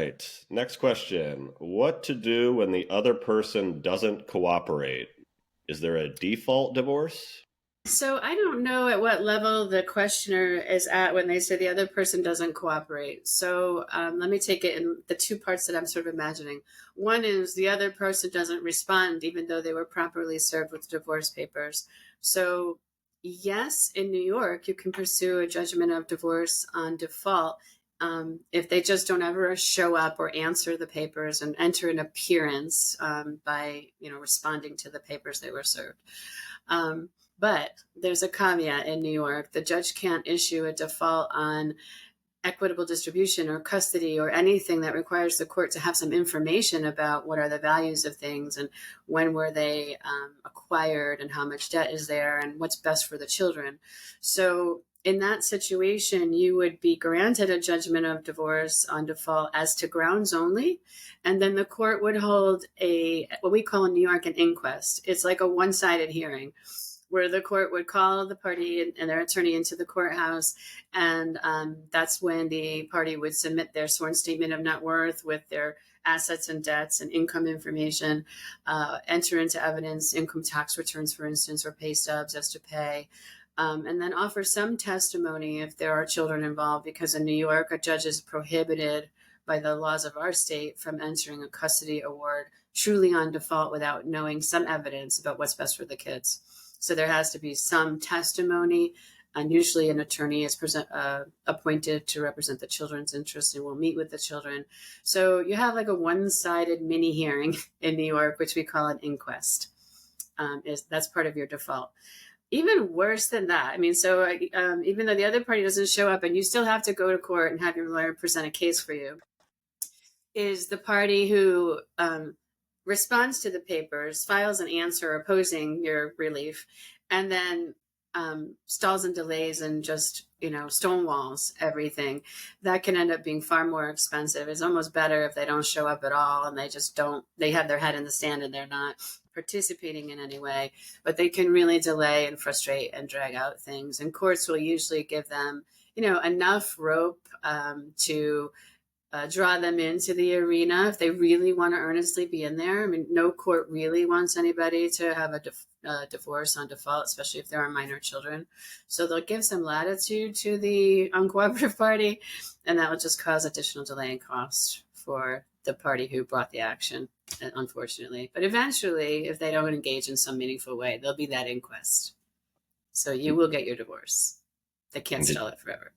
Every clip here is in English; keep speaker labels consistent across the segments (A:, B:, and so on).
A: right. Next question. What to do when the other person doesn't cooperate? Is there a default divorce?
B: So I don't know at what level the questioner is at when they say the other person doesn't cooperate. So let me take it in the two parts that I'm sort of imagining. One is the other person doesn't respond, even though they were properly served with divorce papers. So, yes, in New York, you can pursue a judgment of divorce on default if they just don't ever show up or answer the papers and enter an appearance by, responding to the papers they were served. Um, but there's a caveat in New York. The judge can't issue a default on equitable distribution or custody or anything that requires the court to have some information about what are the values of things and when were they acquired and how much debt is there and what's best for the children. So in that situation, you would be granted a judgment of divorce on default as to grounds only. And then the court would hold what we call in New York an inquest. It's like a one-sided hearing where the court would call the party and their attorney into the courthouse. And that's when the party would submit their sworn statement of net worth with their assets and debts and income information, enter into evidence, income tax returns, for instance, or pay stubs as to pay. And then offer some testimony if there are children involved, because in New York, a judge is prohibited by the laws of our state from entering a custody award truly on default without knowing some evidence about what's best for the kids. So there has to be some testimony, and usually an attorney is appointed to represent the children's interests and will meet with the children. So you have like a one-sided mini hearing in New York, which we call an inquest. That's part of your default. Even worse than that, so even though the other party doesn't show up and you still have to go to court and have your lawyer present a case for you, is the party who responds to the papers, files an answer opposing your relief, and then stalls and delays and just, stonewalls everything. That can end up being far more expensive. It's almost better if they don't show up at all and they have their head in the sand and they're not participating in any way, but they can really delay and frustrate and drag out things. And courts will usually give them, enough rope to draw them into the arena if they really want to earnestly be in there. No court really wants anybody to have a divorce on default, especially if there are minor children. So they'll give some latitude to the uncooperative party, and that will just cause additional delay and cost for the party who brought the action, unfortunately. But eventually, if they don't engage in some meaningful way, there'll be that inquest. So you will get your divorce. They can't stall it forever.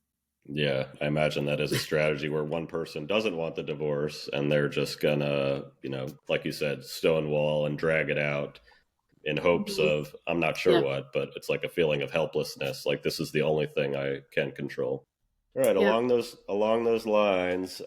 A: Yeah, I imagine that is a strategy where one person doesn't want the divorce and they're just gonna, like you said, stonewall and drag it out in hopes of, I'm not sure what, but it's like a feeling of helplessness. Like this is the only thing I can control. All right, along those lines,